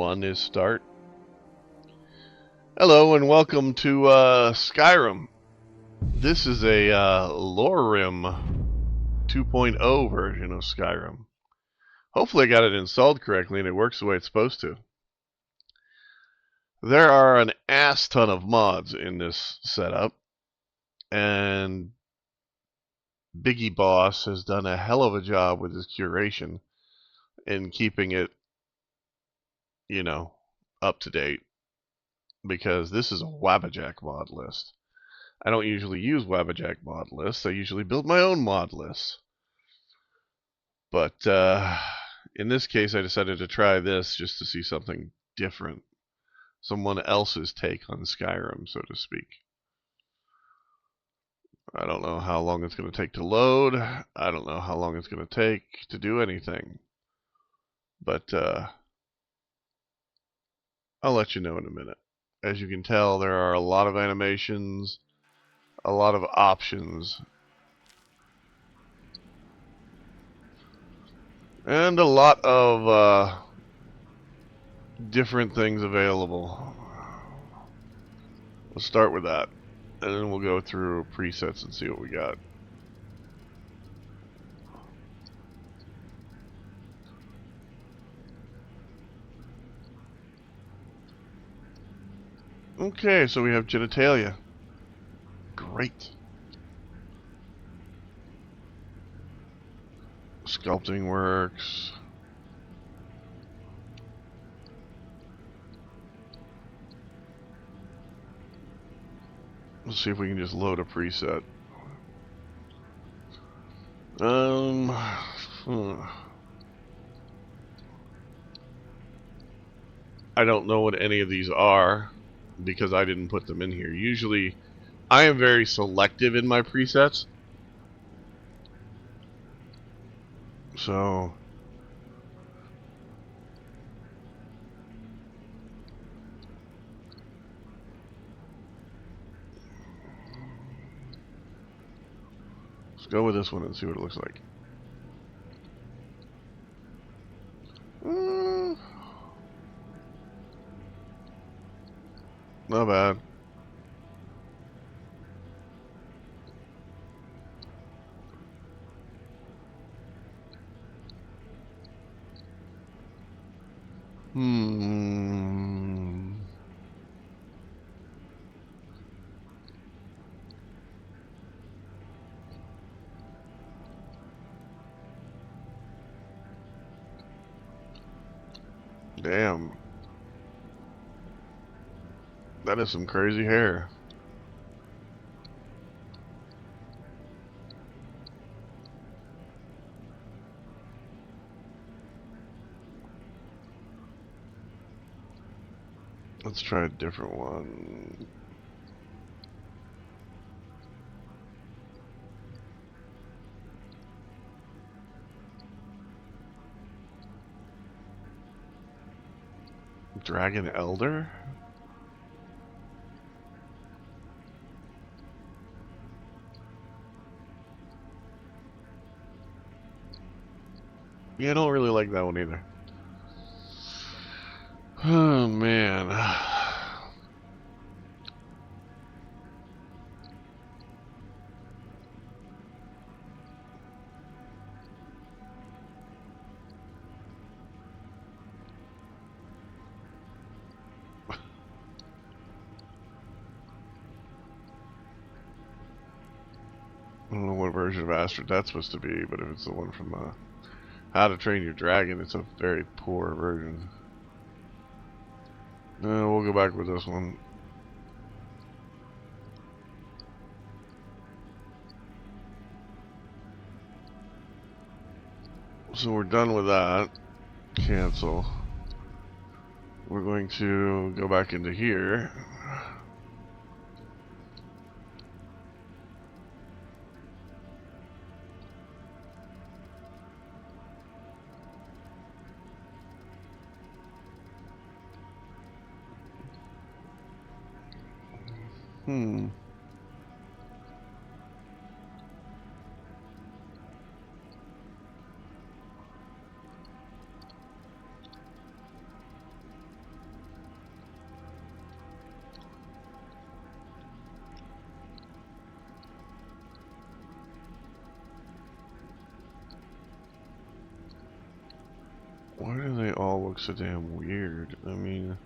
on is start. Hello and welcome to Skyrim. This is a LoreRim 2.0 version of Skyrim. Hopefully I got it installed correctly and it works the way it's supposed to. There are an ass ton of mods in this setup, and Biggie Boss has done a hell of a job with his curation in keeping it, up to date, because this is a Wabbajack mod list. I don't usually use Wabbajack mod lists. I usually build my own mod lists. But in this case, I decided to try this just to see something different. Someone else's take on Skyrim, so to speak. I don't know how long it's going to take to load. I don't know how long it's going to take to do anything. But I'll let you know in a minute. As you can tell, there are a lot of animations, a lot of options, and a lot of different things available. Let's start with that, and then we'll go through presets and see what we got. Okay, so we have genitalia. Great. Sculpting works. Let's see if we can just load a preset. I don't know what any of these are because I didn't put them in here. Usually, I am very selective in my presets. So let's go with this one and see what it looks like. Not bad. Damn. That is some crazy hair. Let's try a different one. Dragon Elder? Yeah, I don't really like that one either. Oh, man. I don't know what version of Astrid that's supposed to be, but if it's the one from How to Train Your Dragon, it's a very poor version. We'll go back with this one. So we're done with that. Cancel. We're going to go back into here. Why do they all look so damn weird? I mean...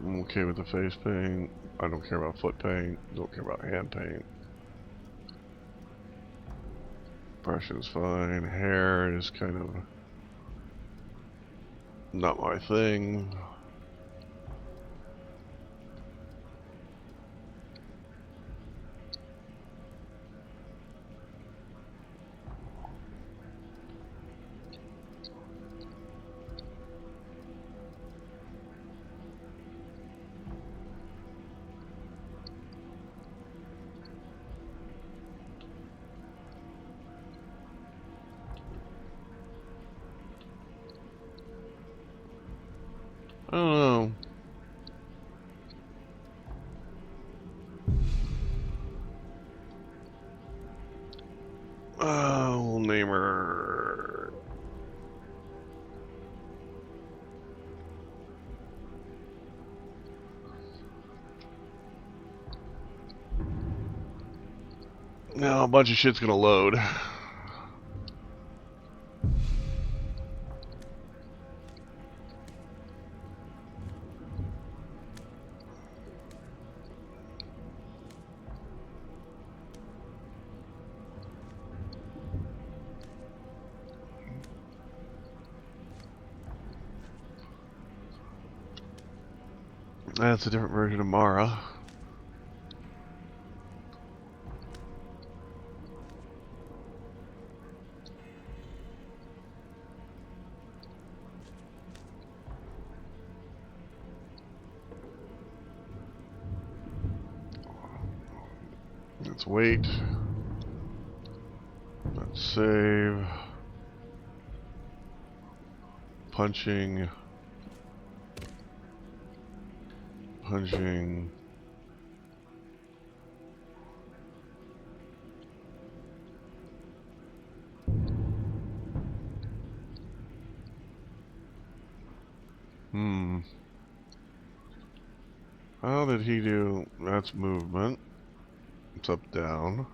I'm okay with the face paint. I don't care about foot paint. Don't care about hand paint. Brushing's fine. Hair is kind of not my thing. I don't know. We'll name her... Now a bunch of shit's gonna load. That's a different version of Mara. Let's wait. Let's save. Punching. Punching. How did he do? That's movement. It's up, down.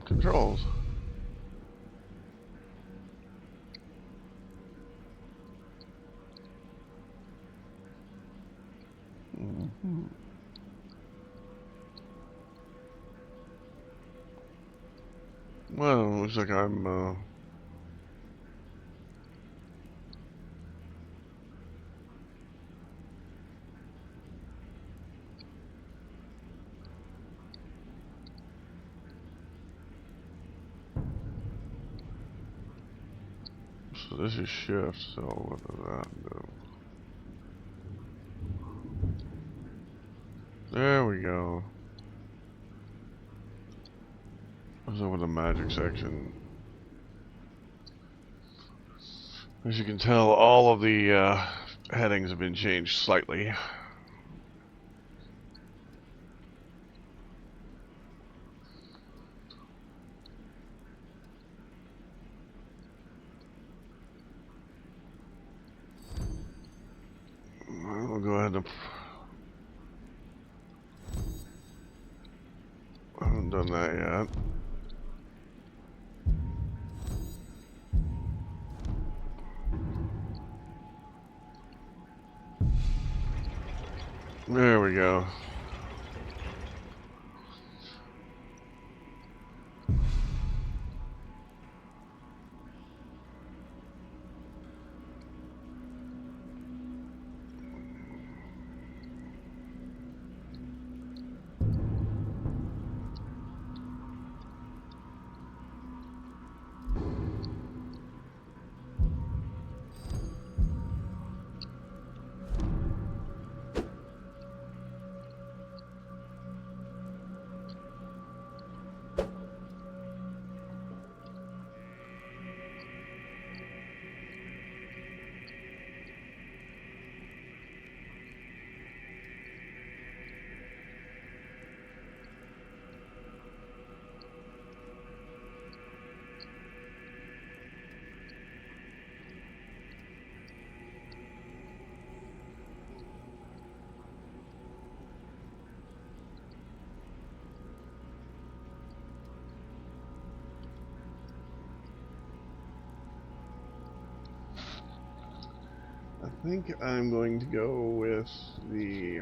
Controls. Well, looks like I'm, so this is shift, so what does that do? There we go. What's up with the magic section? As you can tell, all of the headings have been changed slightly. I'll go ahead and... I haven't done that yet. There we go. think I'm going to go with the...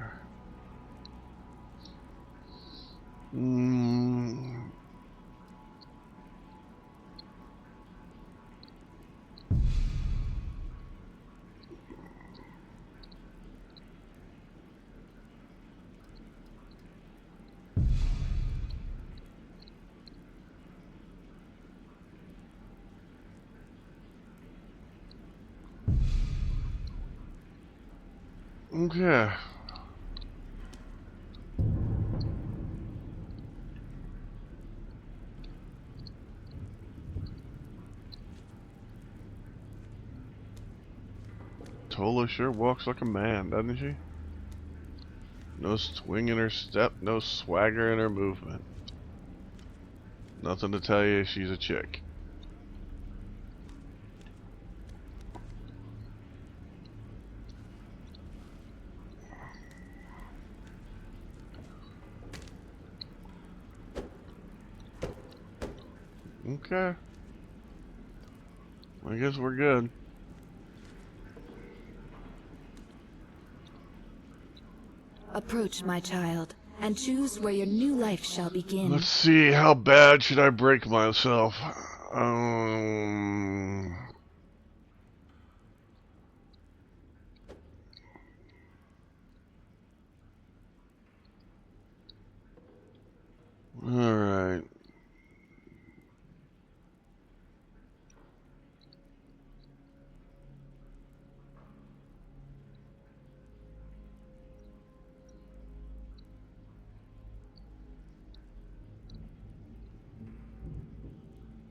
Okay. Tola sure walks like a man, doesn't she? No swing in her step, no swagger in her movement. Nothing to tell you she's a chick. Okay. I guess we're good. Approach, my child, and choose where your new life shall begin. Let's see, how bad should I break myself? Alright.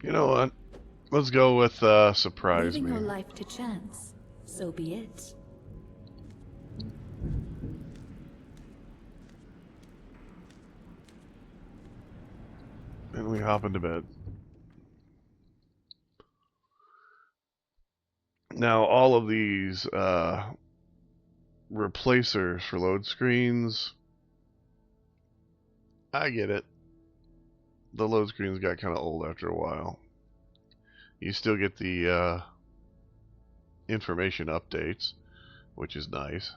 You know what? Let's go with surprise Leaving me. her life to chance, so be it. And we hop into bed. Now, all of these replacers for load screens, I get it. The load screens got kind of old after a while. You still get the information updates, which is nice.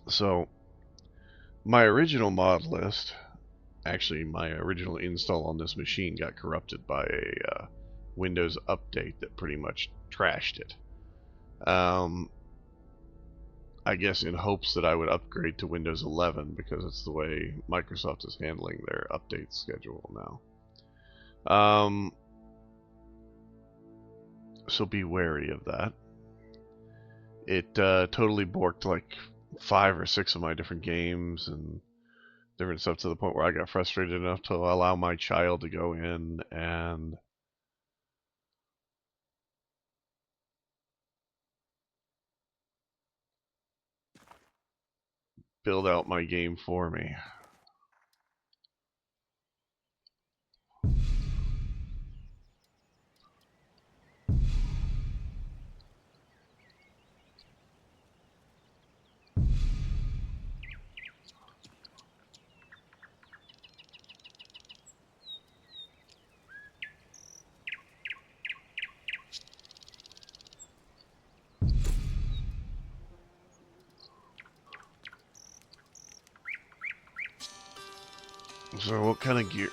So, my original mod list, actually my original install on this machine got corrupted by a Windows update that pretty much trashed it. I guess in hopes that I would upgrade to Windows 11 because it's the way Microsoft is handling their update schedule now. So be wary of that. It totally borked like 5 or 6 of my different games and different stuff to the point where I got frustrated enough to allow my child to go in and build out my game for me. So what kind of gear?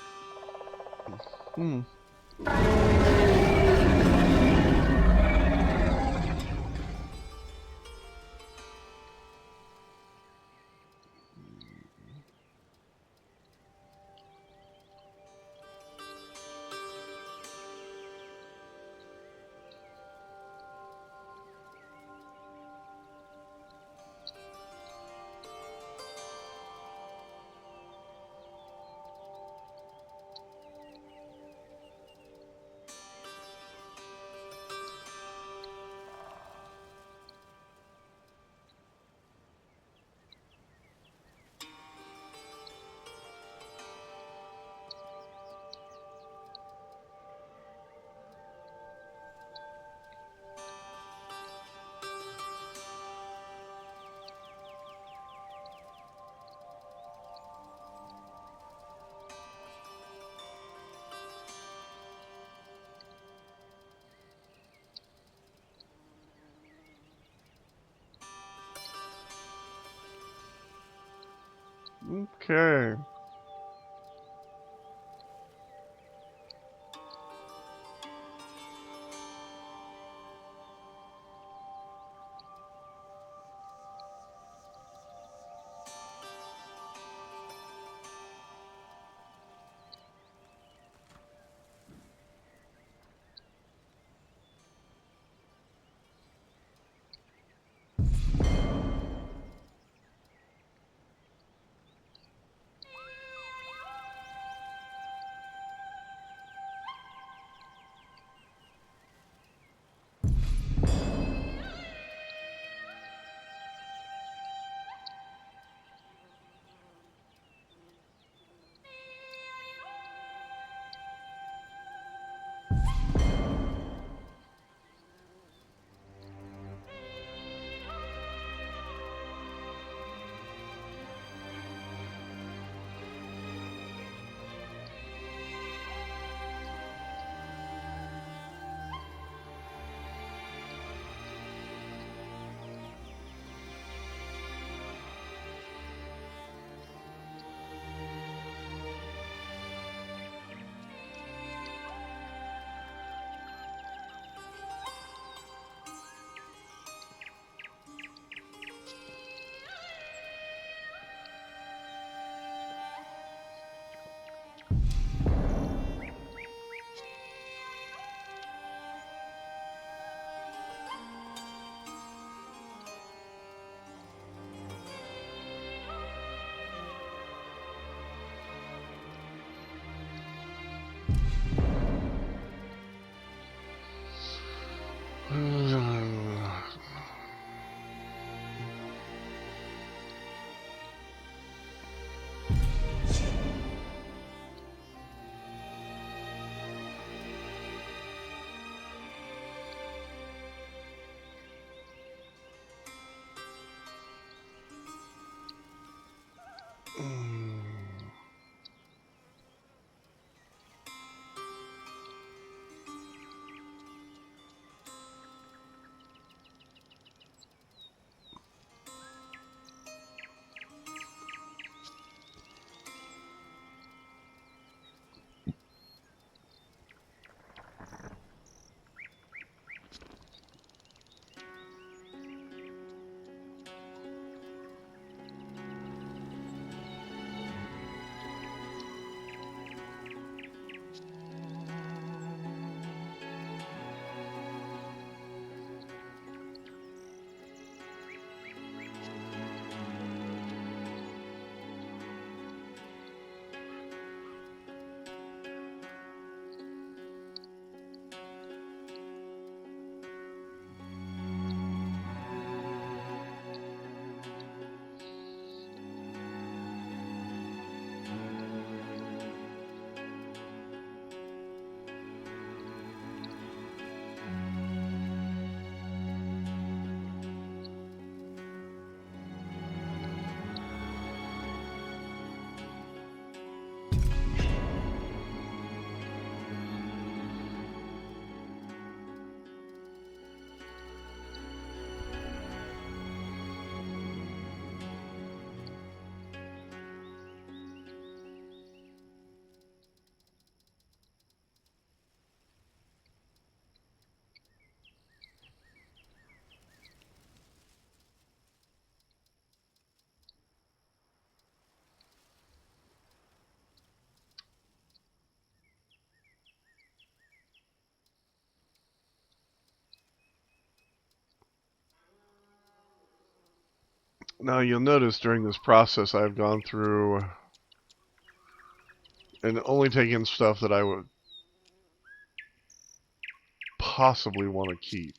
Okay. Now you'll notice during this process I've gone through and only taken stuff that I would possibly want to keep.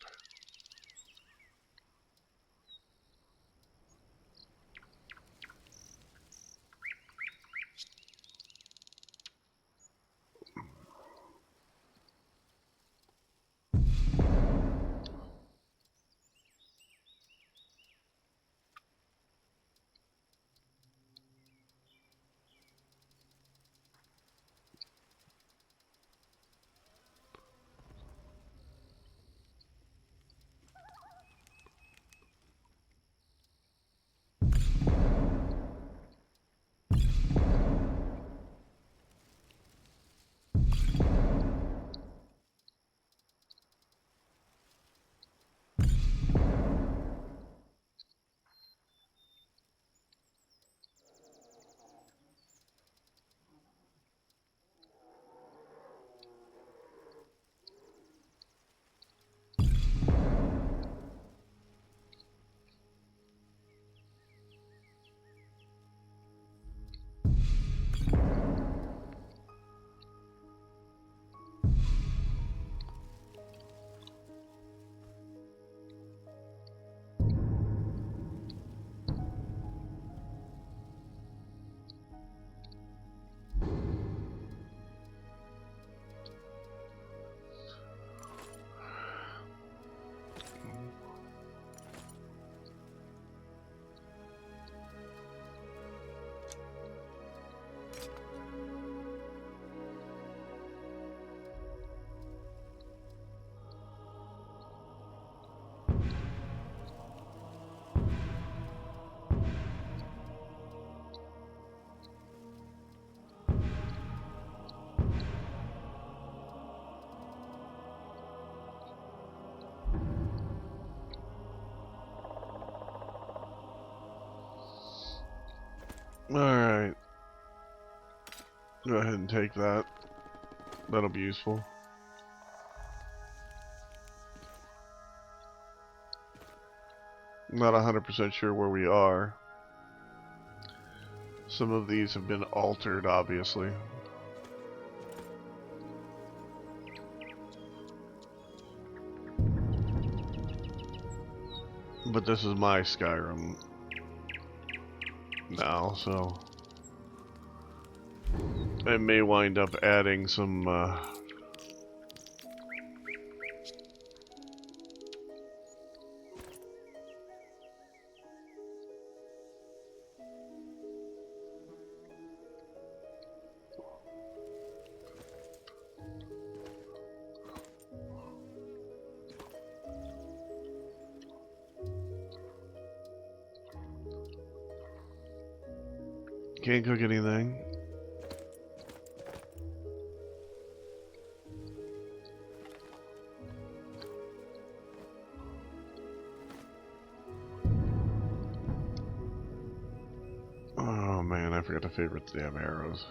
Alright. Go ahead and take that. That'll be useful. Not 100% sure where we are. Some of these have been altered, obviously. But this is my Skyrim now, so I may wind up adding some can't cook anything. Oh man, I forgot to favorite the damn arrows.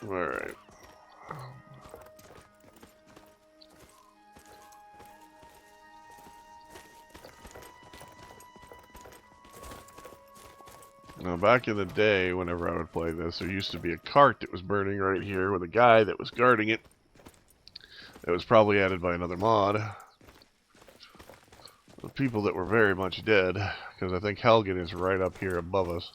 Alright. Now, back in the day, whenever I would play this, there used to be a cart that was burning right here with a guy that was guarding it. It was probably added by another mod. The people that were very much dead, because I think Helgen is right up here above us.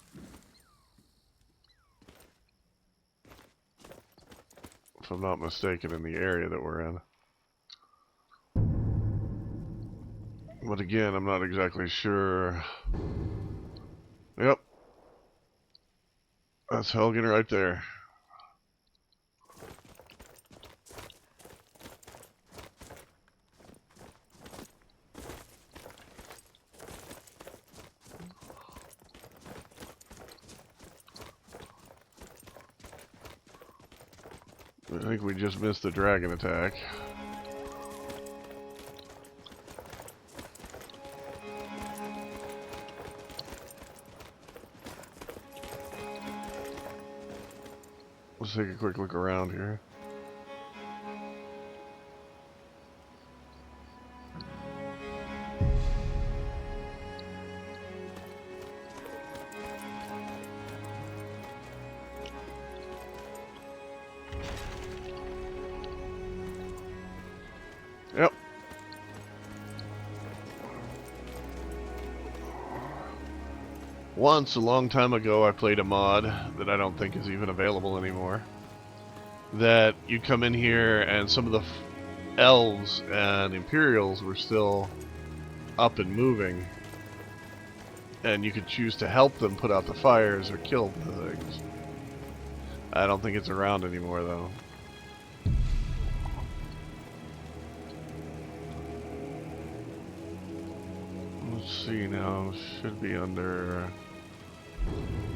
If I'm not mistaken, in the area that we're in. But again, I'm not exactly sure. Yep. That's Helgen right there. I think we just missed the dragon attack. Let's take a quick look around here. Yep. Once, a long time ago, I played a mod that I don't think is even available anymore. That you come in here and some of the elves and Imperials were still up and moving. And you could choose to help them put out the fires or kill the things. I don't think it's around anymore, though. Let's see now. Should be under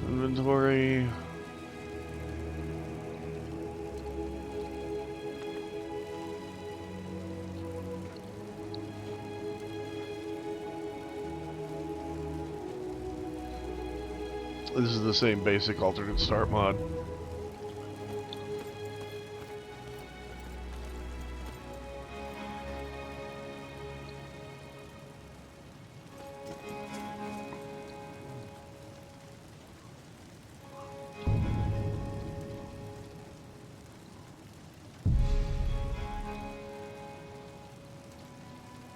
inventory. This is the same basic alternate start mod.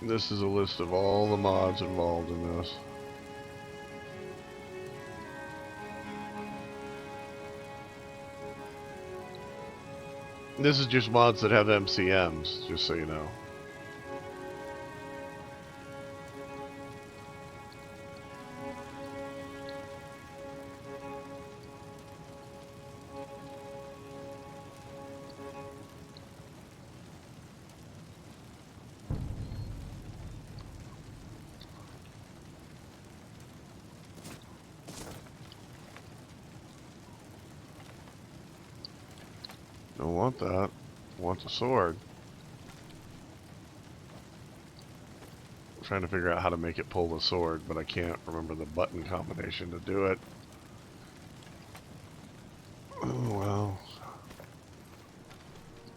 This is a list of all the mods involved in this. This is just mods that have MCMs, just so you know. Don't want that. I want the sword. I'm trying to figure out how to make it pull the sword, but I can't remember the button combination to do it. Oh well.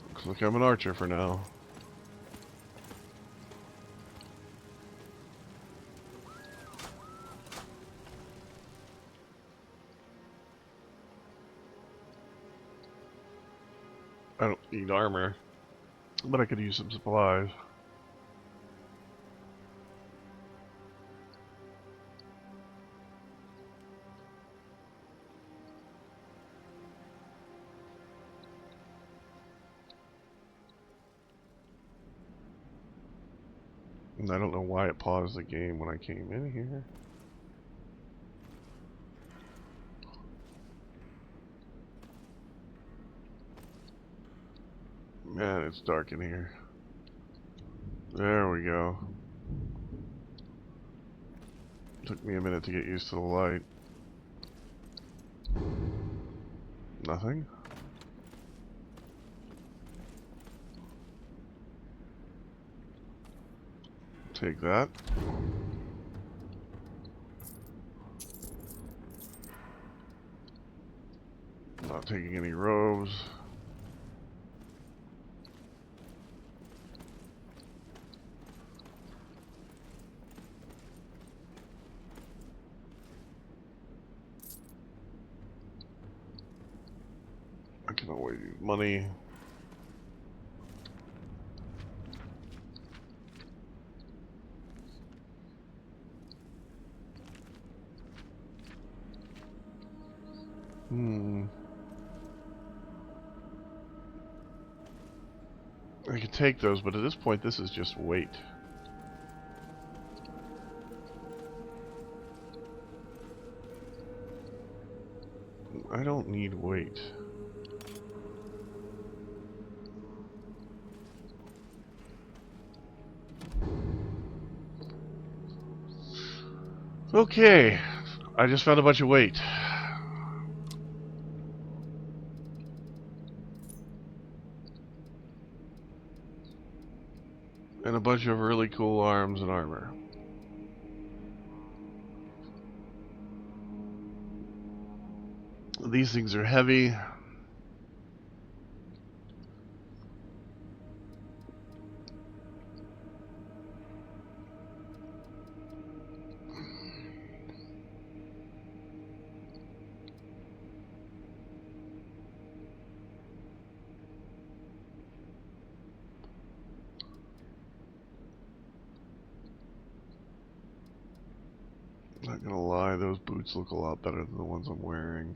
Looks like I'm an archer for now. I don't need armor, but I could use some supplies. And I don't know why it paused the game when I came in here. Man, it's dark in here. There we go. Took me a minute to get used to the light. Nothing. Take that. Not taking any robes. I can always use money. I could take those, but at this point, this is just weight. I don't need weight. Okay, I just found a bunch of weight. And a bunch of really cool arms and armor. These things are heavy. Not gonna lie, those boots look a lot better than the ones I'm wearing.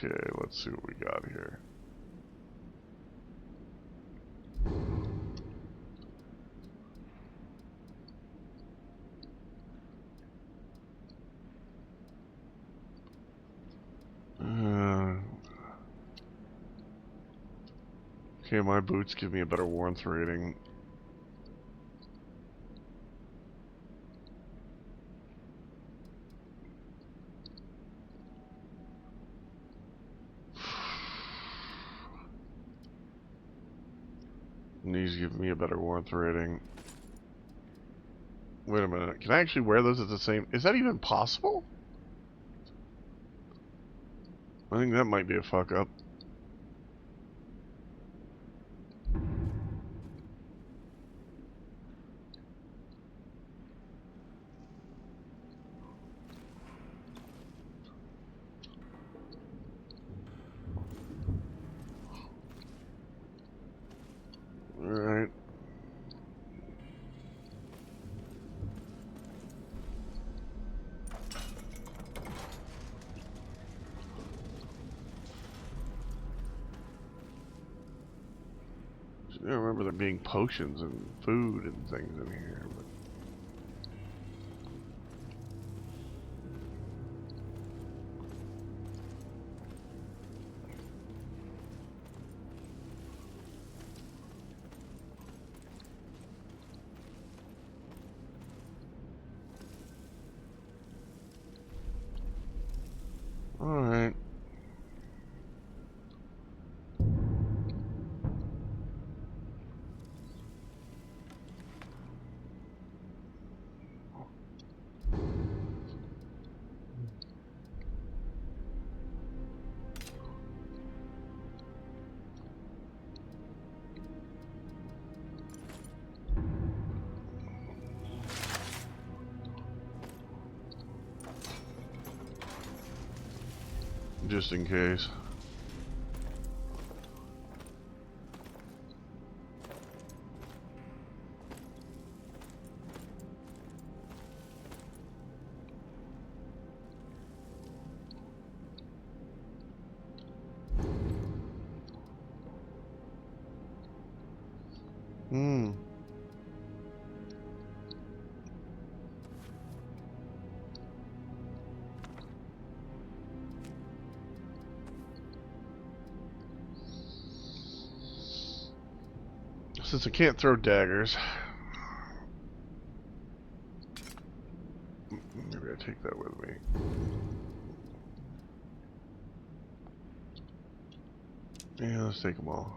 Okay, let's see what we got here. Okay, my boots give me a better warmth rating. And these give me a better warmth rating. Wait a minute, can I actually wear those at the same... Is that even possible? I think that might be a fuck up. Alright. I remember there being potions and food and things in here, but... just in case. Hmm. Since I can't throw daggers, maybe I take that with me. Yeah, let's take them all.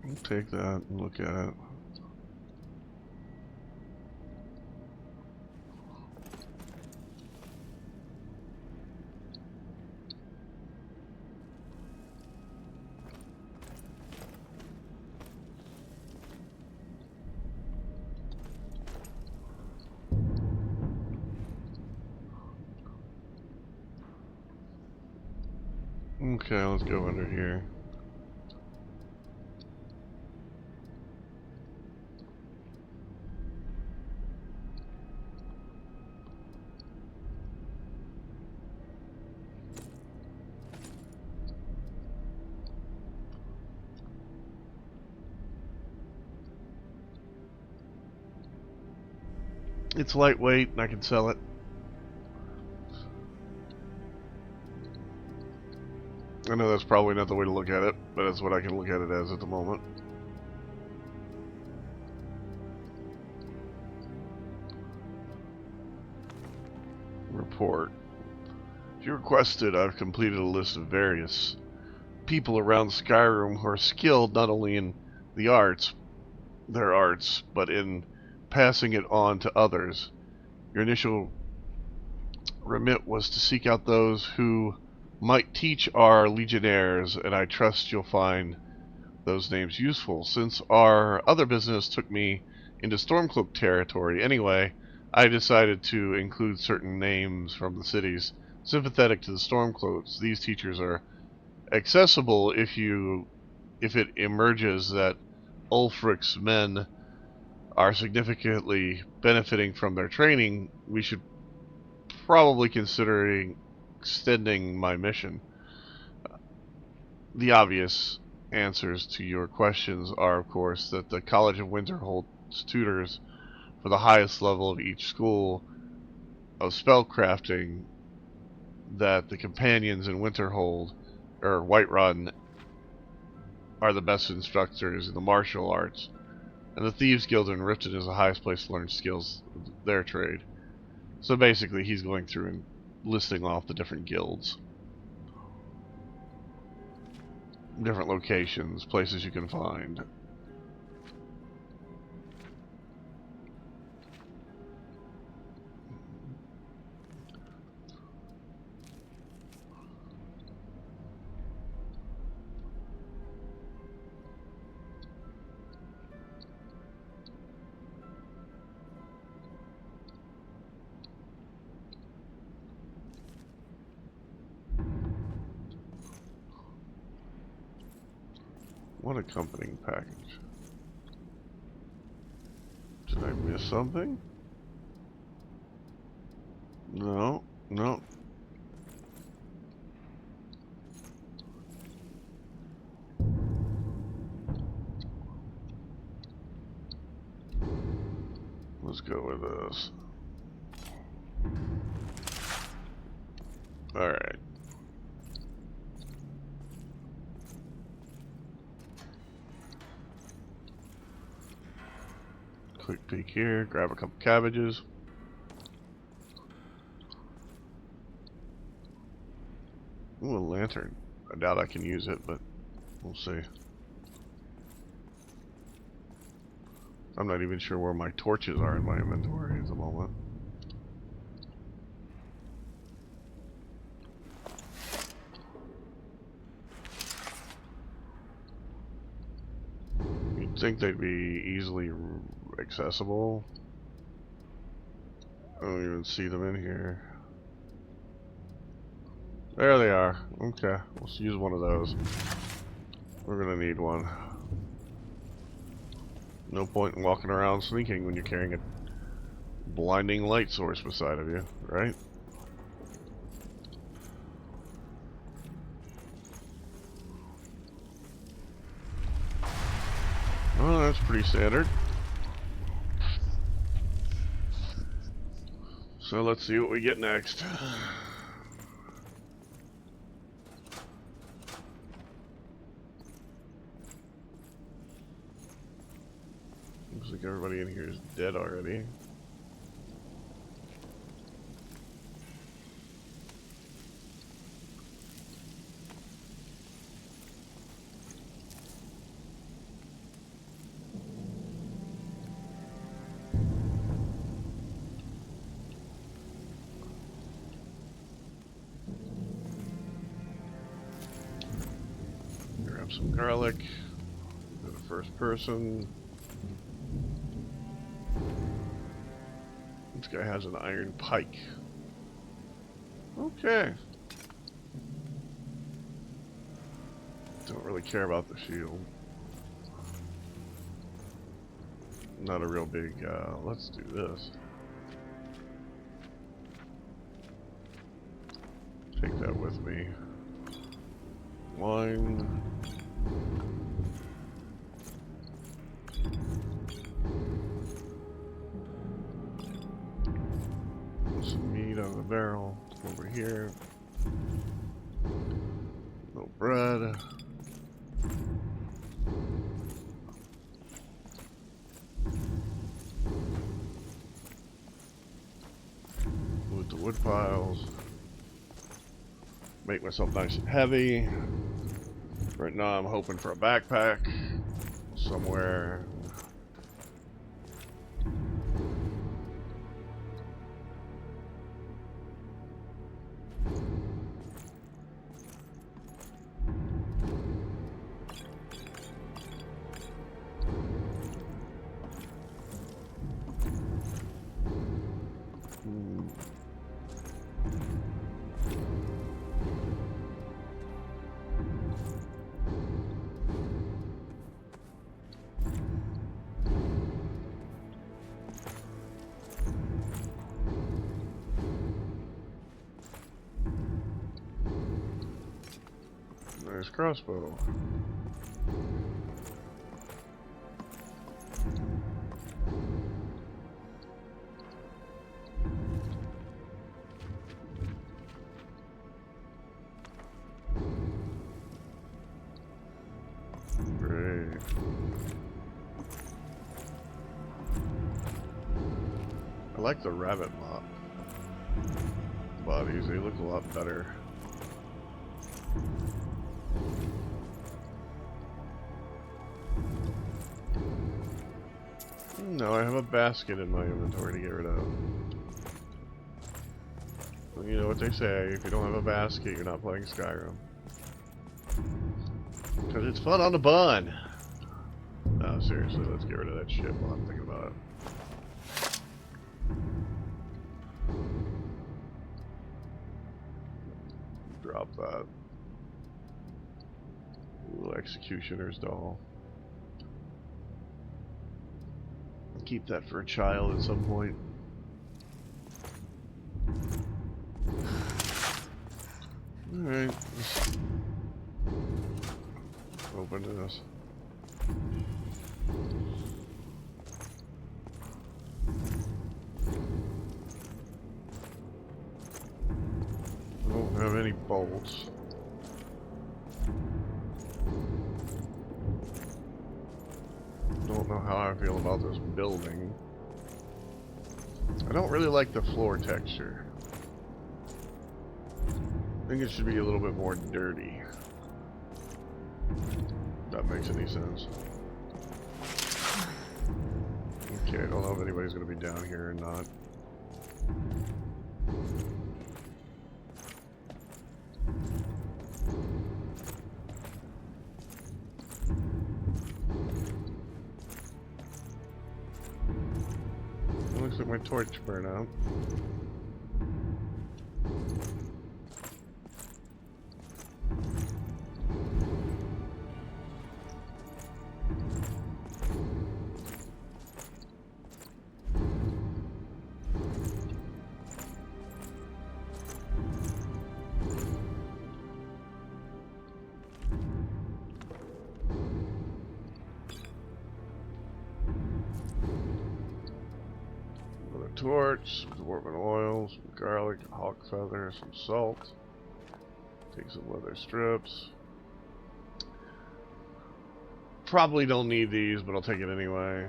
We'll take that and look at it. Okay, let's go under here. It's lightweight and I can sell it. I know that's probably not the way to look at it, but that's what I can look at it as at the moment. Report. If you requested, I've completed a list of various people around Skyrim who are skilled not only in the arts, their arts, but in passing it on to others. Your initial remit was to seek out those who might teach our legionnaires, and I trust you'll find those names useful. Since our other business took me into Stormcloak territory anyway, I decided to include certain names from the cities sympathetic to the Stormcloaks. These teachers are accessible if it emerges that Ulfric's men are significantly benefiting from their training. We should probably consider extending my mission. The obvious answers to your questions are, of course, that the College of Winter holds tutors for the highest level of each school of spellcrafting, that the companions in Winterhold, or Whiterun, are the best instructors in the martial arts, and the Thieves Guild in Riften is the highest place to learn skills of their trade. So basically, he's going through and listing off the different guilds. Different locations, places you can find. What accompanying package? Did I miss something? No, no. Let's go with this. Alright. Quick peek here, grab a couple cabbages. Ooh, a lantern. I doubt I can use it, but we'll see. I'm not even sure where my torches are in my inventory at the moment. think they'd be easily accessible. I don't even see them in here. There they are. Okay, let's use one of those. We're gonna need one. No point in walking around sneaking when you're carrying a blinding light source beside of you, right? Oh, that's pretty standard. So let's see what we get next. Looks like everybody in here is dead already. Grab some garlic. Go to first person. This guy has an iron pike. Okay. Don't really care about the shield. Not a real big, let's do this. Take that with me. Wine. Some meat on the barrel over here. No bread. Loot the wood piles. Make myself nice and heavy. Right now I'm hoping for a backpack somewhere. Nice crossbow. Great. I like the rabbit mop bodies, they look a lot better. No, I have a basket in my inventory to get rid of. Well, you know what they say, if you don't have a basket, you're not playing Skyrim. Because it's fun on the bun. No, seriously, let's get rid of that shit while I'm thinking about it. Drop that. Ooh, executioner's doll. Keep that for a child at some point. Alright, let's open this. I don't have any bolts. Don't know how I feel about this building. I don't really like the floor texture. I think it should be a little bit more dirty. If that makes any sense. Okay, I don't know if anybody's gonna be down here or not. like my torch burned out. Torch, some dwarven oil, some garlic, hawk feather, some salt. Take some leather strips. Probably don't need these, but I'll take it anyway.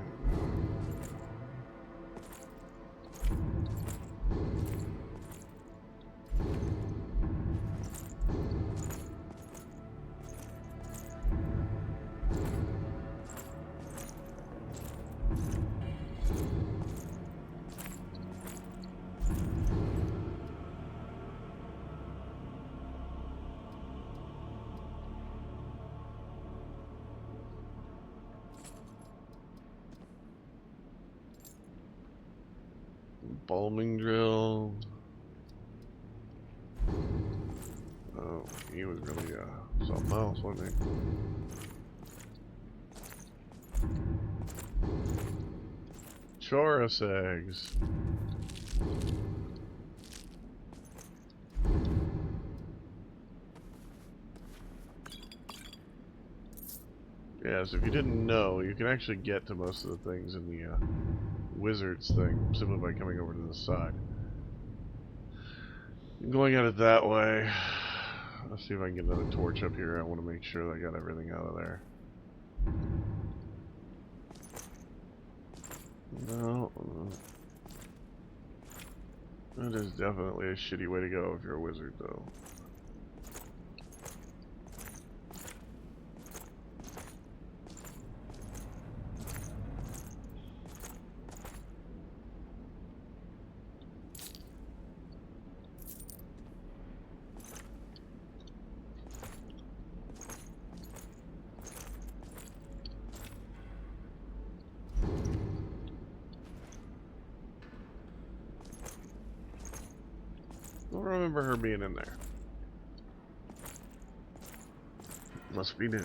Bombing drill. Oh, he was really something else, wasn't he? Chorus eggs. Yeah, so if you didn't know, you can actually get to most of the things in the wizards thing simply by coming over to the side. Going at it that way. Let's see if I can get another torch up here. I want to make sure that I got everything out of there. No. That is definitely a shitty way to go if you're a wizard, though. I don't remember her being in there. Must be new.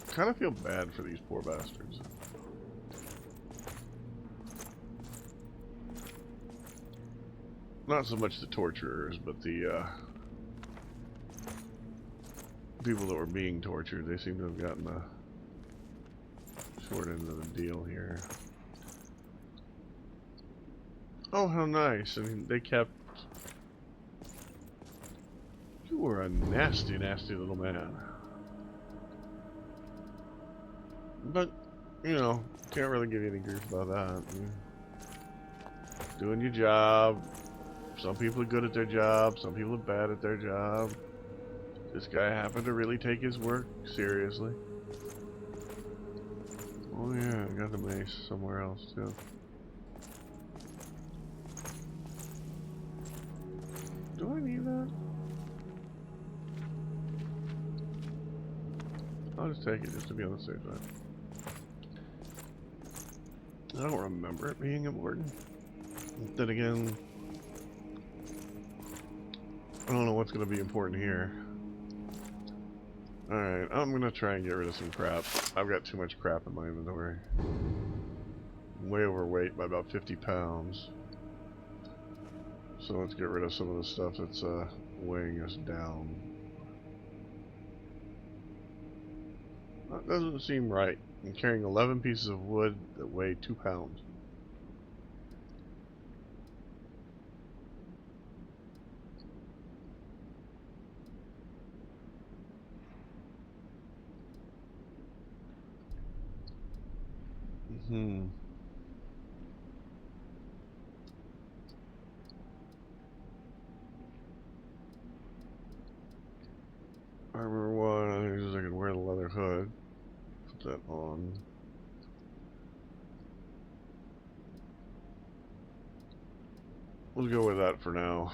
Kind of feel bad for these poor bastards. Not so much the torturers, but the people that were being tortured. They seem to have gotten the short end of the deal here. Oh, how nice. I mean, they kept... You were a nasty, nasty little man. But, you know, can't really give you any grief about that. You're doing your job. Some people are good at their job, some people are bad at their job. This guy happened to really take his work seriously. Oh yeah, I got the mace somewhere else too. Do I need that? I'll just take it just to be on the safe side. I don't remember it being important. Then again, I don't know what's going to be important here. Alright, I'm going to try and get rid of some crap. I've got too much crap in my inventory. I'm way overweight by about 50 pounds. So let's get rid of some of the stuff that's weighing us down. That doesn't seem right. I'm carrying 11 pieces of wood that weigh 2 pounds. Armor 1, I think I can wear the leather hood. Put that on. We'll go with that for now.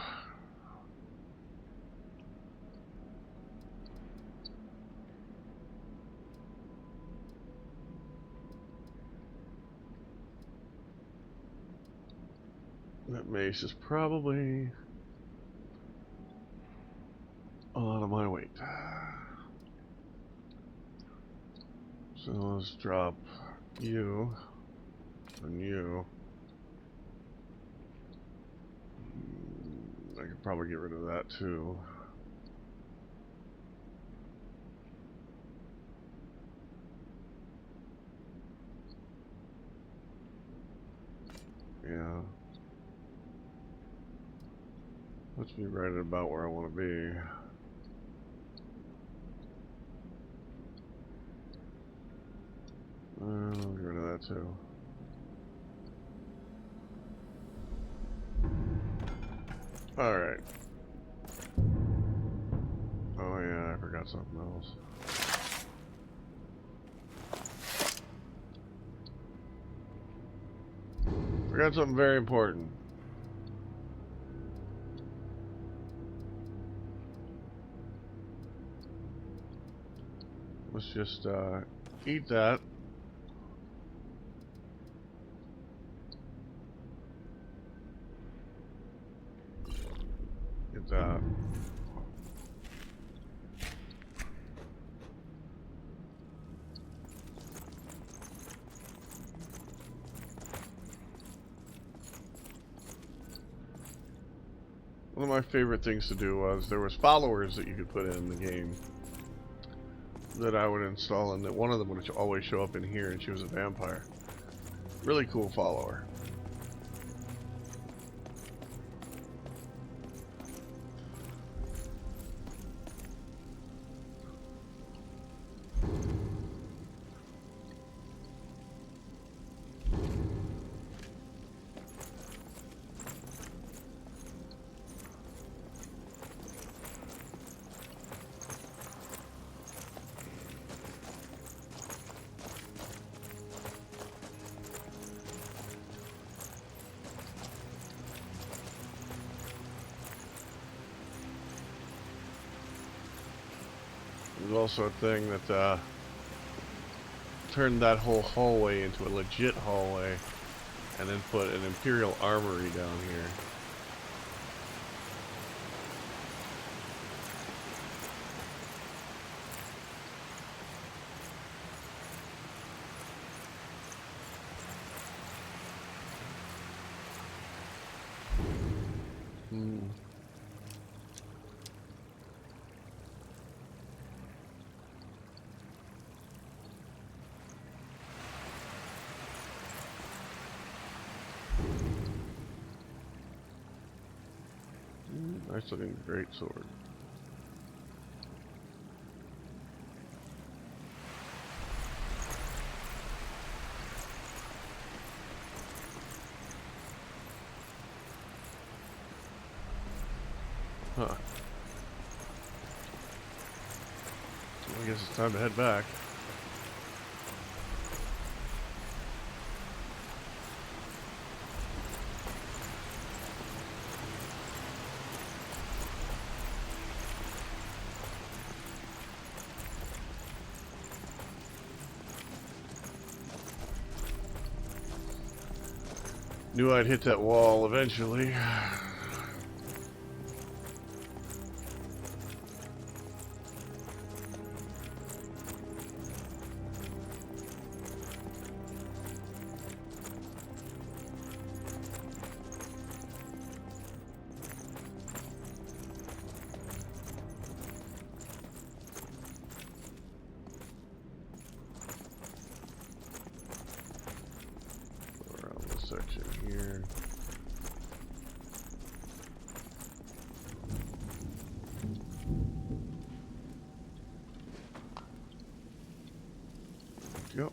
That mace is probably a lot of my weight. So let's drop you and you. I could probably get rid of that too. Yeah. Let's be right at about where I want to be. I'll get rid of that too. Alright. Oh yeah, I forgot something else. Forgot something very important. Let's just eat that. Get that. One of my favorite things to do was there was followers that you could put in the game that I would install, and that one of them would always show up in here, and she was a vampire. Really cool follower. There's also a thing that turned that whole hallway into a legit hallway, and then put an Imperial armory down here. Nice looking great sword. Huh. I guess it's time to head back. Knew I'd hit that wall eventually. Around this section here. Yep.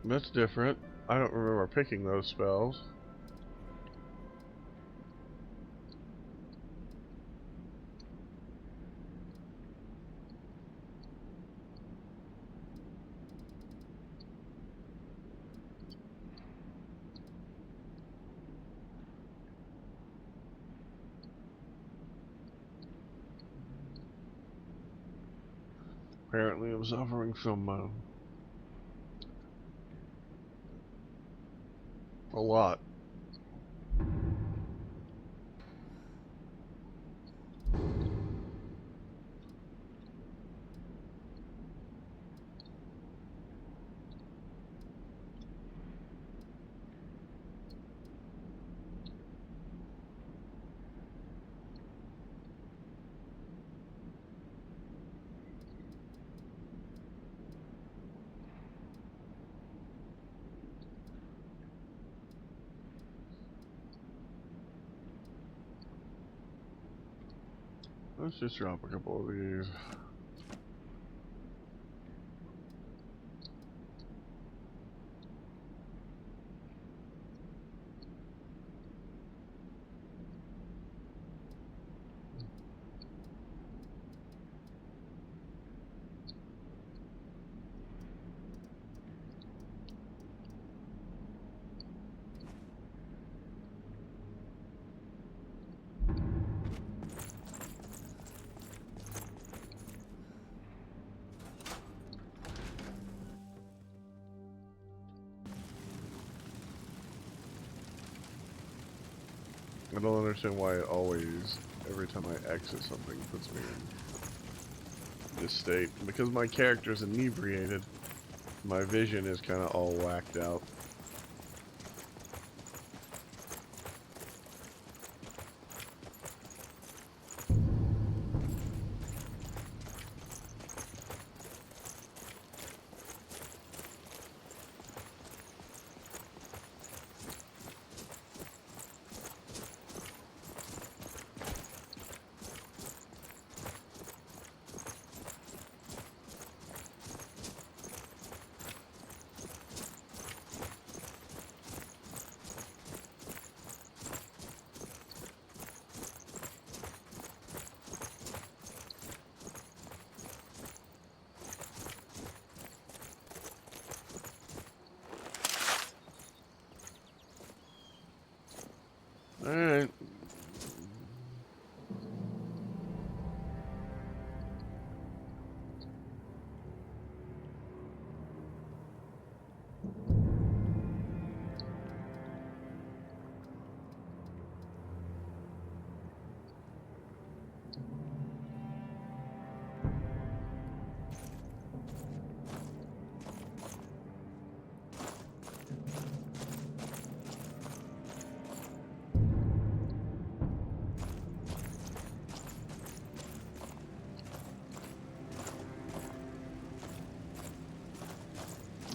That's different. I don't remember picking those spells. Apparently I'm suffering from a lot. Let's just drop a couple of these. I don't understand why it always, every time I exit something, puts me in this state. Because my character's inebriated, my vision is kind of all whacked out. Alright.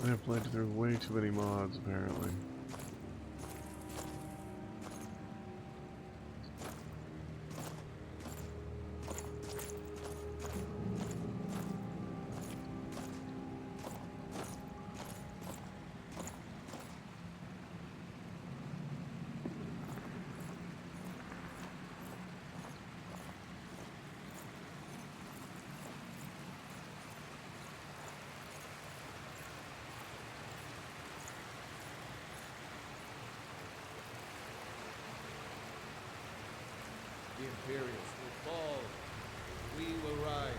I have played through way too many mods, apparently. The Imperials will fall. We will rise.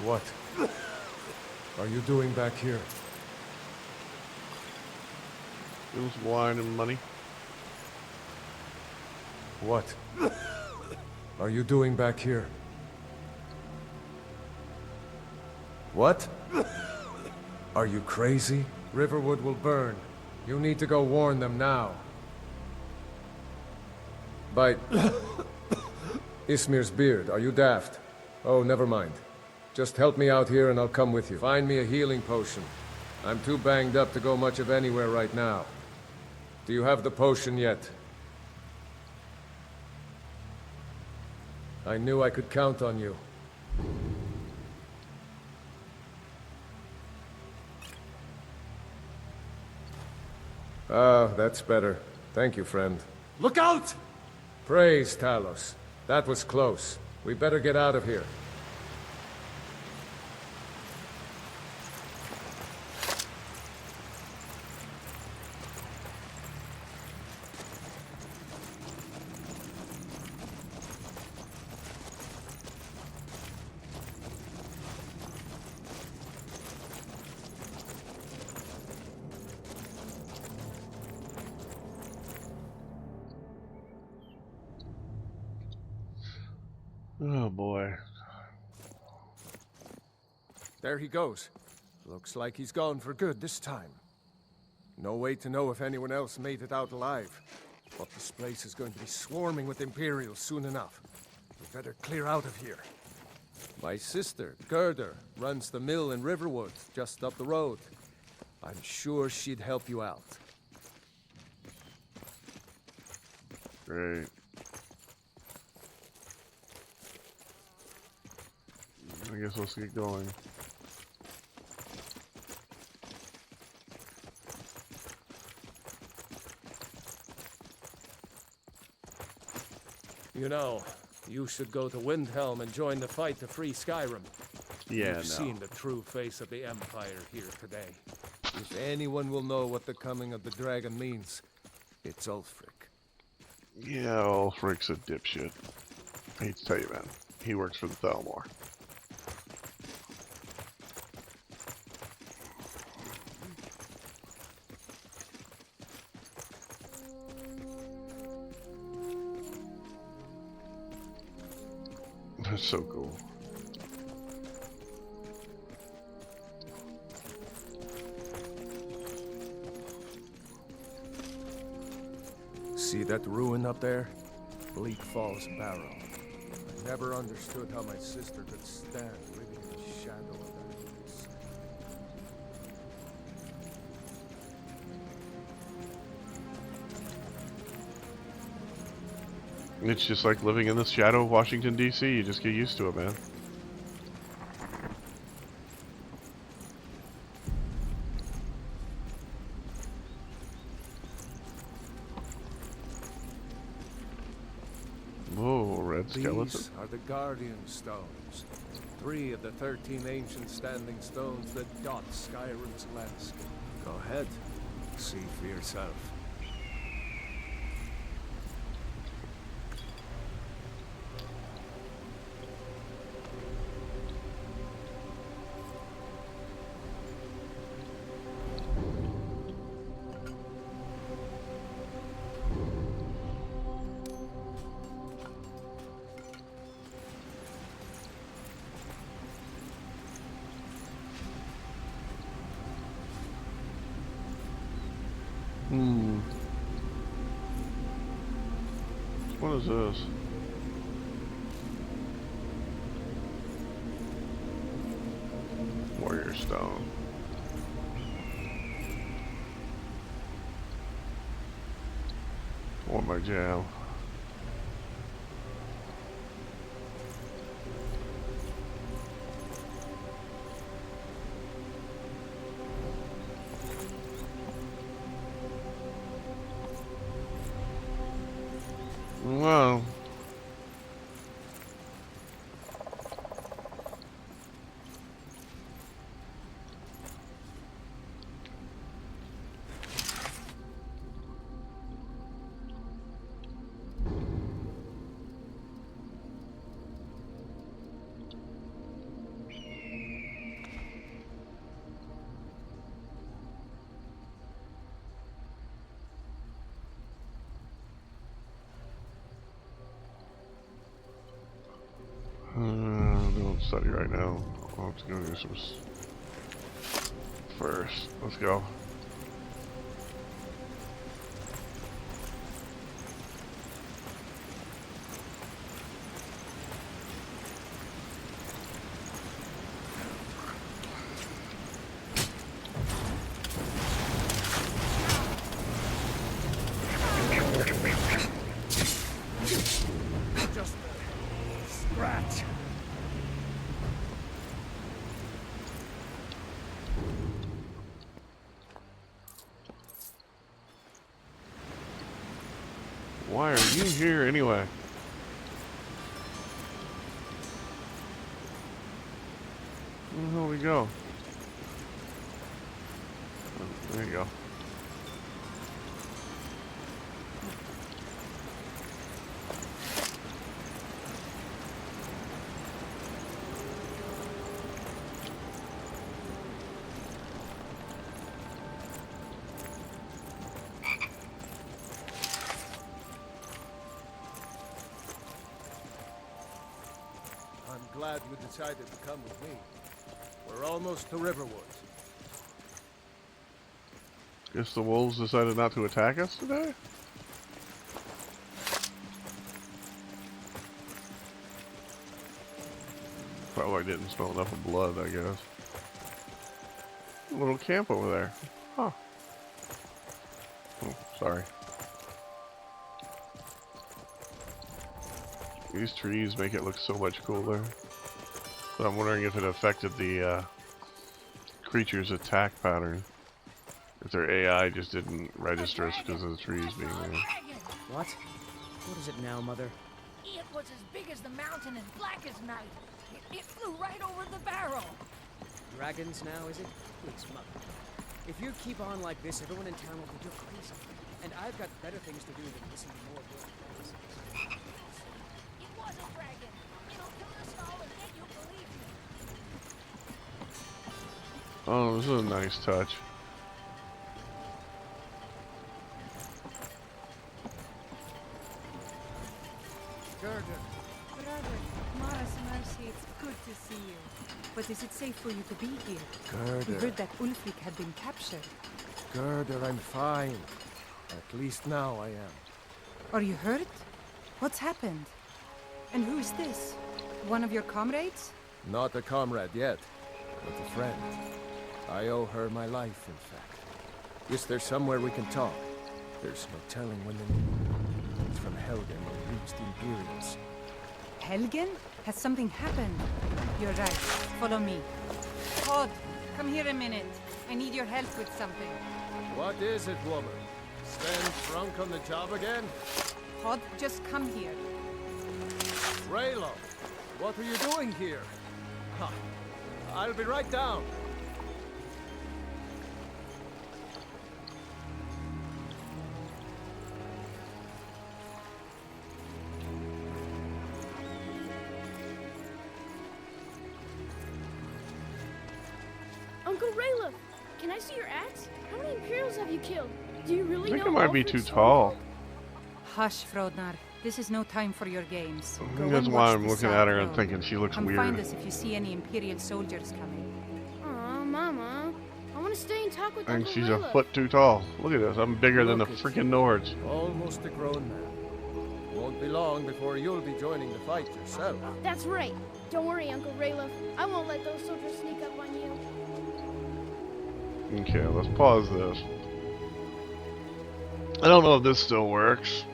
What are you doing back here? Give him some wine and money. What are you doing back here? What? Are you crazy? Riverwood will burn. You need to go warn them now. By Ismir's beard, are you daft? Oh, never mind. Just help me out here and I'll come with you. Find me a healing potion. I'm too banged up to go much of anywhere right now. Do you have the potion yet? I knew I could count on you. Ah, that's better. Thank you, friend. Look out! Praise Talos. That was close. We better get out of here. Oh boy. There he goes. Looks like he's gone for good this time. No way to know if anyone else made it out alive. But this place is going to be swarming with Imperials soon enough. We better clear out of here. My sister, Gerda, runs the mill in Riverwood, just up the road. I'm sure she'd help you out. Great. I guess let's get going. You know, you should go to Windhelm and join the fight to free Skyrim. Yeah, You've seen the true face of the Empire here today. If anyone will know what the coming of the dragon means, it's Ulfric. Yeah, Ulfric's a dipshit. I hate to tell you, man. He works for the Thalmor. That's so cool. See that ruin up there? Bleak Falls Barrow. I never understood how my sister could stand living in the shadow of that place. It's just like living in the shadow of Washington, D.C. You just get used to it, man. Whoa, red skeleton. These are the Guardian Stones. 3 of the 13 ancient standing stones that dot Skyrim's landscape. Go ahead. See for yourself. What is this? Warrior Stone. Or my jail. Well, study right now. I'll have to go do some first. Let's go. Just a scratch. Why are you here anyway? Where the hell we go? Oh, there you go. I'm glad you decided to come with me. We're almost to Riverwood. Guess the wolves decided not to attack us today? Probably didn't smell enough of blood, I guess. A little camp over there. Huh. Oh, sorry. These trees make it look so much cooler. But I'm wondering if it affected the creature's attack pattern. If their AI just didn't register us because of the trees being there. What? What is it now, Mother? It was as big as the mountain and black as night. It flew right over the barrel. Dragons now, is it? Please, Mother. If you keep on like this, everyone in town will think you're crazy. And I've got better things to do than listen to more of your nonsense. It was a dragon. It'll kill us all and yet you believe me. Oh, this is a nice touch. Gerda. Brother, Mara's mercy, it's good to see you. But is it safe for you to be here? We Gerda, heard that Ulfric had been captured. Gerda, I'm fine. At least now I am. Are you hurt? What's happened? And who is this? One of your comrades? Not a comrade yet, but a friend. I owe her my life, in fact. Is there somewhere we can talk? There's no telling when the news from Helgen will reach the Imperials. Helgen? Has something happened? You're right. Follow me. Todd, come here a minute. I need your help with something. What is it, woman? Stand drunk on the job again? Todd, just come here. Raylo, what are you doing here? Ha, I'll be right down. Uncle Raylo, can I see your axe? How many Imperials have you killed? Do you really I think know it might be Ulfric's too stronghold? tall. Hush, Frodnar. This is no time for your games. I Go think that's and why watch I'm the looking South at her and Road. thinking she looks Come weird. find us if you see any Imperial soldiers coming. Aw, Mama. I want to stay and talk with And Uncle she's Raylo. a foot too tall. Look at this. I'm bigger than the Look at freaking Nords. Almost a grown man. Won't be long before you'll be joining the fight yourself. That's right. Don't worry, Uncle Raylo. I won't let those soldiers sneak up on you. Okay, let's pause this. I don't know if this still works.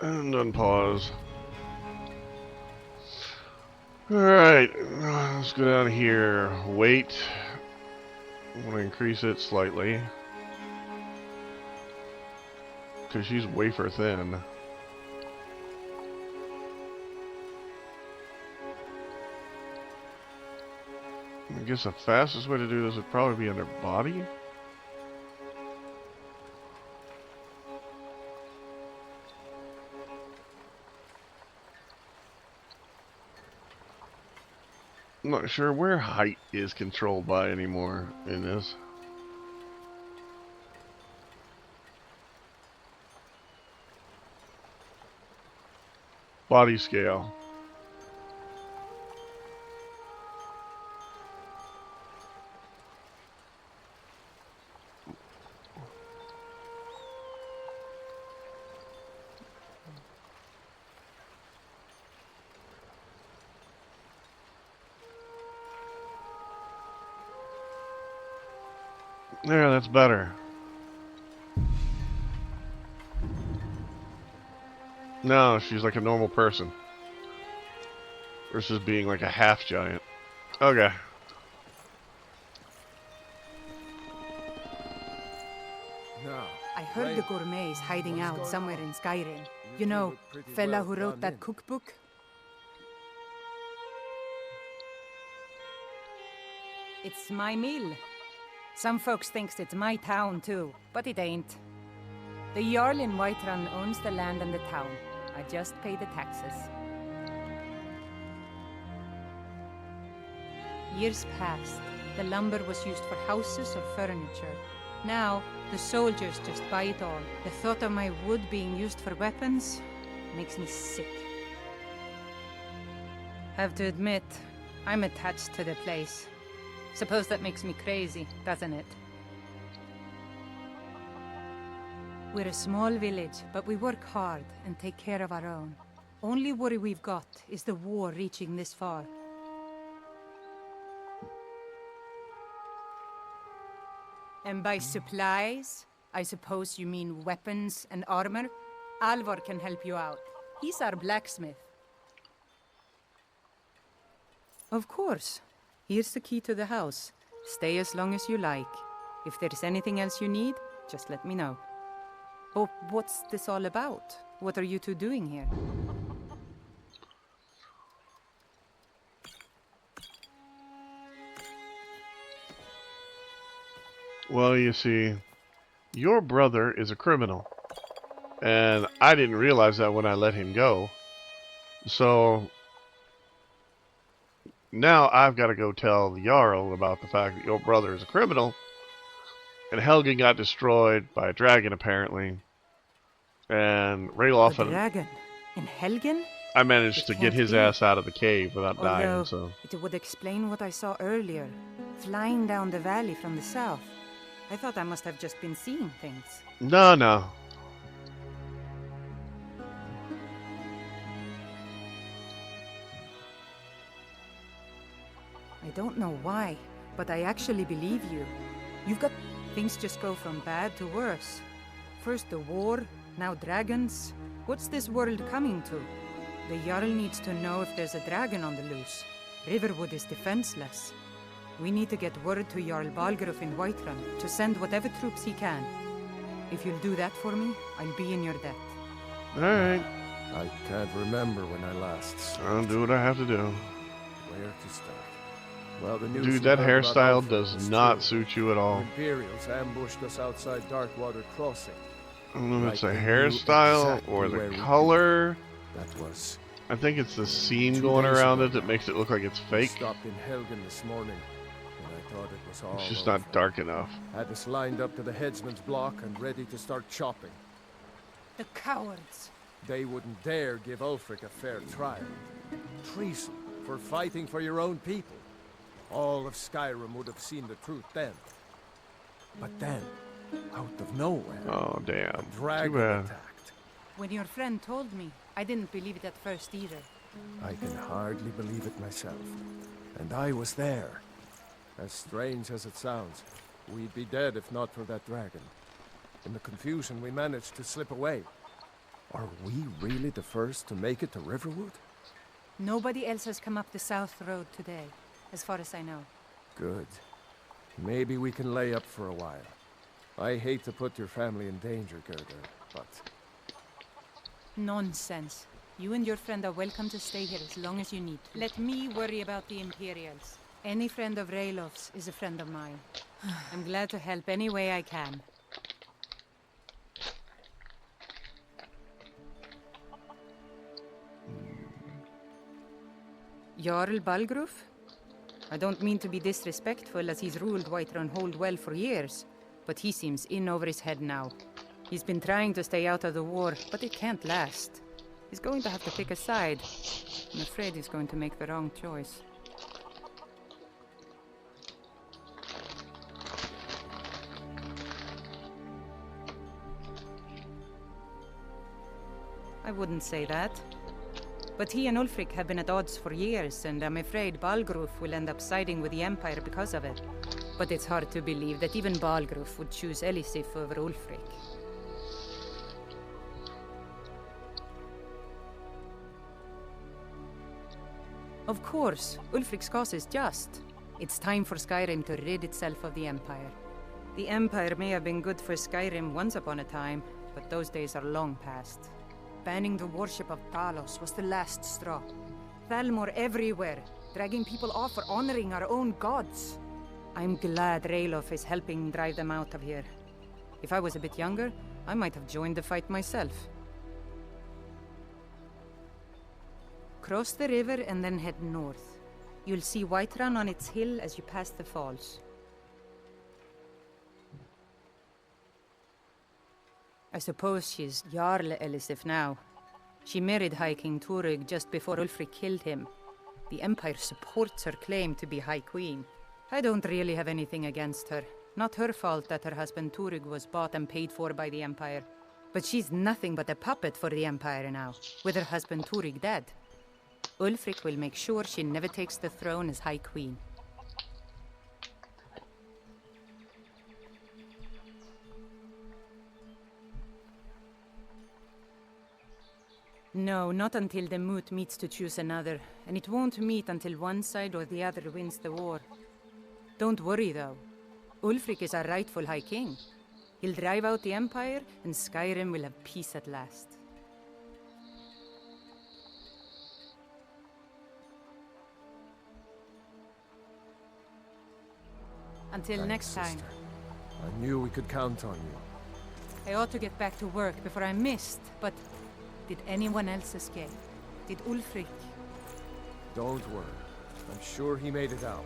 And unpause. Alright, let's go down here. Weight. I'm going to increase it slightly. Because she's wafer thin. I guess the fastest way to do this would probably be under body. I'm not sure where height is controlled by anymore in this. Body scale. There, that's better. No, she's like a normal person. Versus being like a half giant. Okay. Now, I heard the gourmet is hiding out somewhere in Skyrim. You know, fella who wrote that cookbook? It's my mill. Some folks thinks it's my town too, but it ain't. The Jarl in Whiterun owns the land and the town. I just pay the taxes. Years passed. The lumber was used for houses or furniture. Now, the soldiers just buy it all. The thought of my wood being used for weapons makes me sick. Have to admit, I'm attached to the place. Suppose that makes me crazy, doesn't it? We're a small village, but we work hard and take care of our own. Only worry we've got is the war reaching this far. And by supplies, I suppose you mean weapons and armor? Alvor can help you out. He's our blacksmith. Of course. Here's the key to the house. Stay as long as you like. If there's anything else you need, just let me know. Oh, what's this all about? What are you two doing here? Well, you see, your brother is a criminal. And I didn't realize that when I let him go. So now I've got to go tell the Jarl about the fact that your brother is a criminal. And Helgen got destroyed by a dragon, apparently. And Ralof A dragon? In Helgen? I managed to It get can't his be. ass out of the cave without dying, Although, so... it would explain what I saw earlier. Flying down the valley from the south. I thought I must have just been seeing things. No, no. I don't know why, but I actually believe you. You've got... Things just go from bad to worse. First the war, now dragons. What's this world coming to? The Jarl needs to know if there's a dragon on the loose. Riverwood is defenseless. We need to get word to Jarl Balgruuf in Whiterun to send whatever troops he can. If you'll do that for me, I'll be in your debt. Alright. I can't remember when I last saw I'll do what I have to do. where to start. Well, the news Dude, we that heard about hairstyle Alfred does was not true. suit you at The all. Imperials ambushed us outside Darkwater Crossing. I don't know if it's Like the they knew hairstyle exactly or where the we'd be. color. That was I think it's the scene 2 going days around ago it that now. makes it look like it's We fake. stopped in Helgen this morning, and I thought it was all It's just over. not dark enough. Had us lined up to the headsman's block and ready to start chopping. The cowards! They wouldn't dare give Ulfric a fair trial. Treason for fighting for your own people. All of Skyrim would have seen the truth then. But then, out of nowhere, Oh, a damn. Too dragon bad. attacked. When your friend told me, I didn't believe it at first either. I can hardly believe it myself. And I was there. As strange as it sounds, we'd be dead if not for that dragon. In the confusion, we managed to slip away. Are we really the first to make it to Riverwood? Nobody else has come up the south road today, as far as I know. Good. Maybe we can lay up for a while. I hate to put your family in danger, Gerda, but... Nonsense. You and your friend are welcome to stay here as long as you need. Let me worry about the Imperials. Any friend of Ralof's is a friend of mine. I'm glad to help any way I can. Jarl Balgruuf? I don't mean to be disrespectful, as he's ruled Whiterun Hold well for years, but he seems in over his head now. He's been trying to stay out of the war, but it can't last. He's going to have to pick a side. I'm afraid he's going to make the wrong choice. I wouldn't say that. But he and Ulfric have been at odds for years, and I'm afraid Balgruf will end up siding with the Empire because of it. But it's hard to believe that even Balgruf would choose Elisif over Ulfric. Of course, Ulfric's cause is just. It's time for Skyrim to rid itself of the Empire. The Empire may have been good for Skyrim once upon a time, but those days are long past. Banning the worship of Talos was the last straw. Thalmor everywhere, dragging people off for honoring our own gods. I'm glad Ralof is helping drive them out of here. If I was a bit younger, I might have joined the fight myself. Cross the river and then head north. You'll see Whiterun on its hill as you pass the falls. I suppose she's Jarl Elisif now. She married High King Turug just before Ulfric killed him. The Empire supports her claim to be High Queen. I don't really have anything against her. Not her fault that her husband Turug was bought and paid for by the Empire. But she's nothing but a puppet for the Empire now, with her husband Turug dead. Ulfric will make sure she never takes the throne as High Queen. No, not until the Moot meets to choose another, and it won't meet until one side or the other wins the war. Don't worry, though. Ulfric is our rightful High King. He'll drive out the Empire, and Skyrim will have peace at last. Until Thanks, next time. sister. I knew we could count on you. I ought to get back to work before I missed, but did anyone else escape? Did Ulfric? Don't worry. I'm sure he made it out.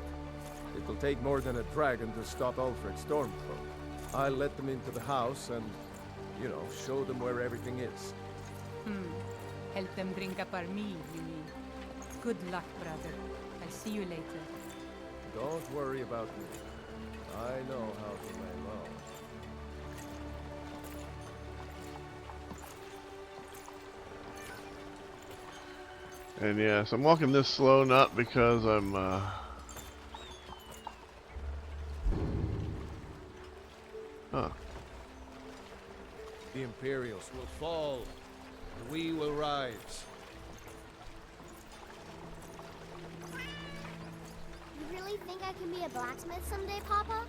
It will take more than a dragon to stop Ulfric's Stormcloak. I'll let them into the house and, show them where everything is. Help them drink up our meal, you mean? Good luck, brother. I'll see you later. Don't worry about me. I know how to lay low. And yes, I'm walking this slow not because I'm The Imperials will fall, and we will rise. You really think I can be a blacksmith someday, Papa?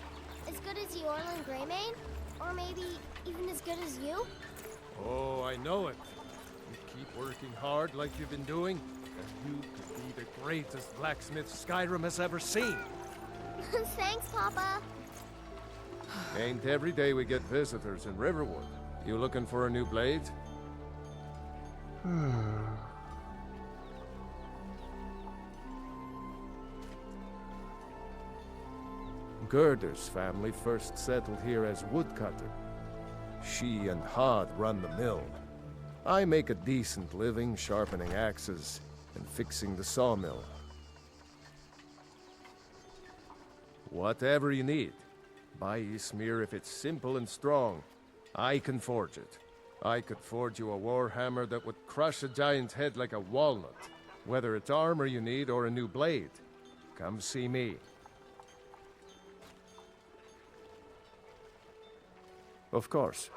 As good as Eorlund Greymane? Or maybe even as good as you? Oh, I know it. You keep working hard like you've been doing, and you could be the greatest blacksmith Skyrim has ever seen. Thanks, Papa. Ain't every day we get visitors in Riverwood. You looking for a new blade? Gerder's family first settled here as woodcutter. She and Hod run the mill. I make a decent living sharpening axes and fixing the sawmill. Whatever you need. Buy Ysmir if it's simple and strong. I can forge it. I could forge you a warhammer that would crush a giant's head like a walnut. Whether it's armor you need or a new blade, come see me. Of course.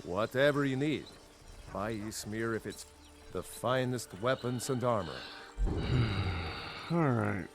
Whatever you need. Buy Ysmir if it's the finest weapons and armor. Alright.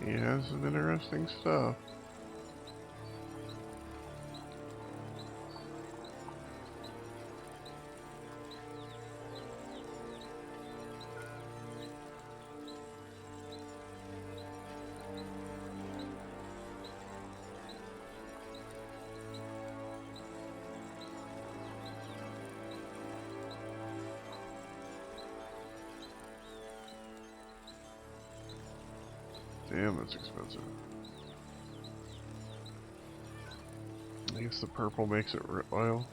Yeah, some interesting stuff. Damn, that's expensive. I guess the purple makes it oil.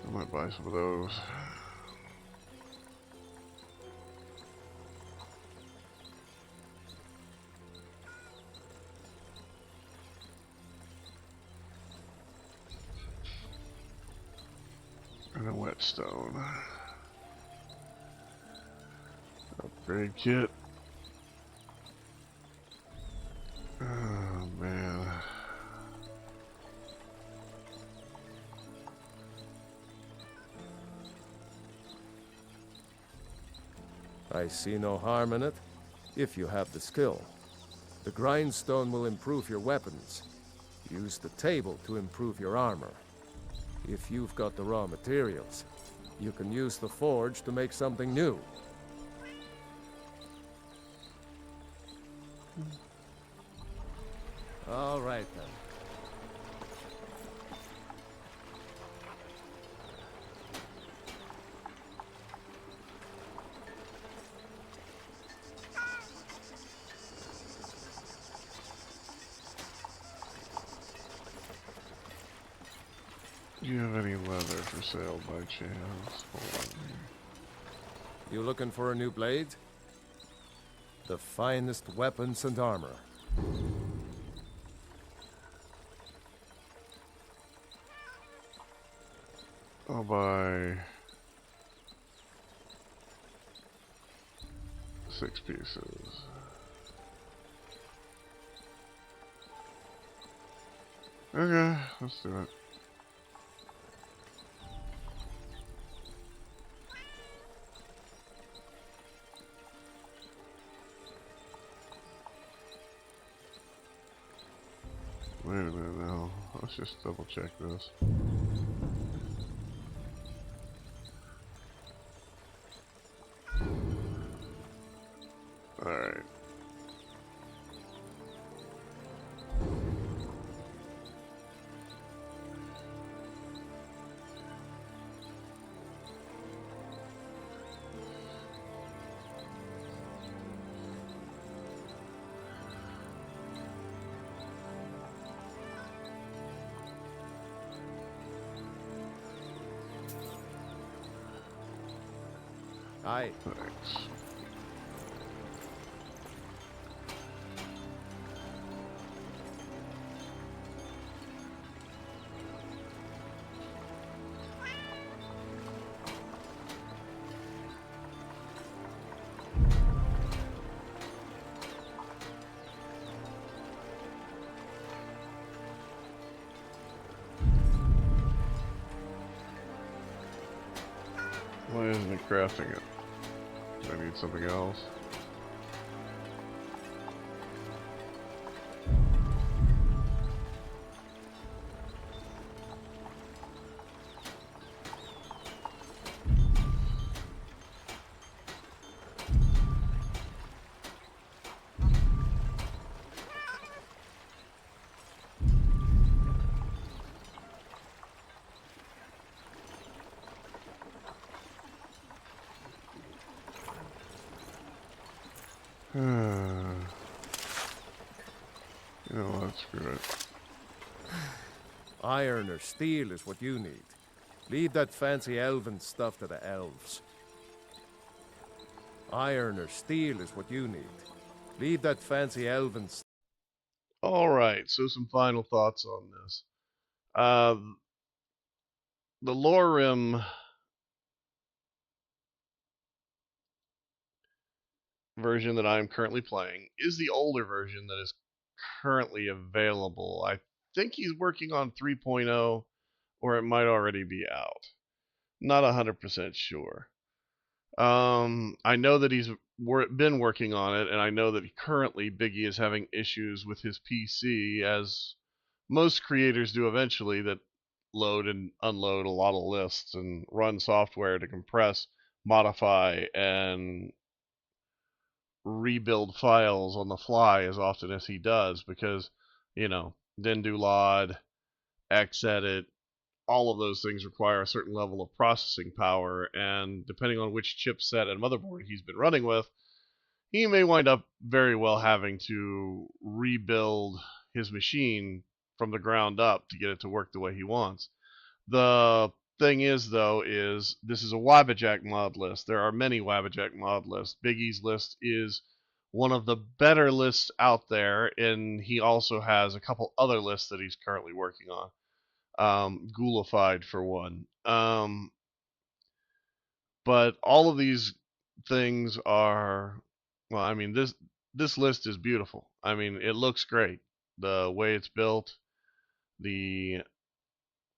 I might buy some of those. And a whetstone. Upgrade kit. Oh man. I see no harm in it, if you have the skill. The grindstone will improve your weapons. Use the table to improve your armor. If you've got the raw materials, you can use the forge to make something new. All right then. Do you have any leather for sale by chance? Hold on here. You looking for a new blade? The finest weapons and armor. I'll buy 6 pieces. Okay, let's do it. Wait a minute now. Let's just double check this. Alright. Aye. Thanks. Why isn't it crafting it? Do I need something else? You know what? Screw it. Iron or steel is what you need. Leave that fancy elven stuff to the elves. Iron or steel is what you need. Leave that fancy elven stuff. Alright, so some final thoughts on this. The LoreRim version that I'm currently playing is the older version that is currently available. I think he's working on 3.0, or it might already be out. Not 100% sure. I know that he's been working on it, and I know that currently Biggie is having issues with his PC, as most creators do eventually, that load and unload a lot of lists and run software to compress, modify, and rebuild files on the fly as often as he does, because, you know, then do LOD, Xedit, all of those things require a certain level of processing power, and depending on which chipset and motherboard he's been running with, he may wind up very well having to rebuild his machine from the ground up to get it to work the way he wants. The thing is, though, is this is a Wabbajack mod list. There are many Wabbajack mod lists. Biggie's list is one of the better lists out there, and he also has a couple other lists that he's currently working on. Ghoulified for one. But all of these things are, well, I mean, this list is beautiful. I mean, it looks great. The way it's built, the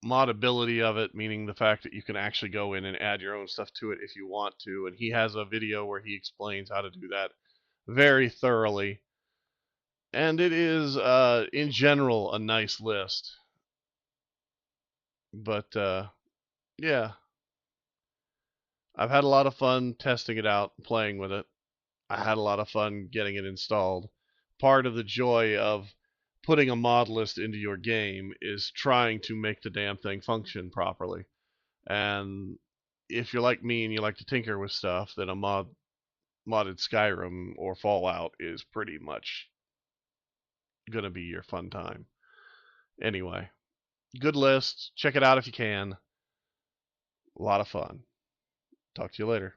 modability of it, meaning the fact that you can actually go in and add your own stuff to it if you want to, and he has a video where he explains how to do that very thoroughly. And it is, in general, a nice list. But, yeah. I've had a lot of fun testing it out, playing with it. I had a lot of fun getting it installed. Part of the joy of putting a mod list into your game is trying to make the damn thing function properly. And if you're like me and you like to tinker with stuff, then a modded Skyrim or Fallout is pretty much gonna be your fun time. Anyway, good list. Check it out if you can. A lot of fun. Talk to you later.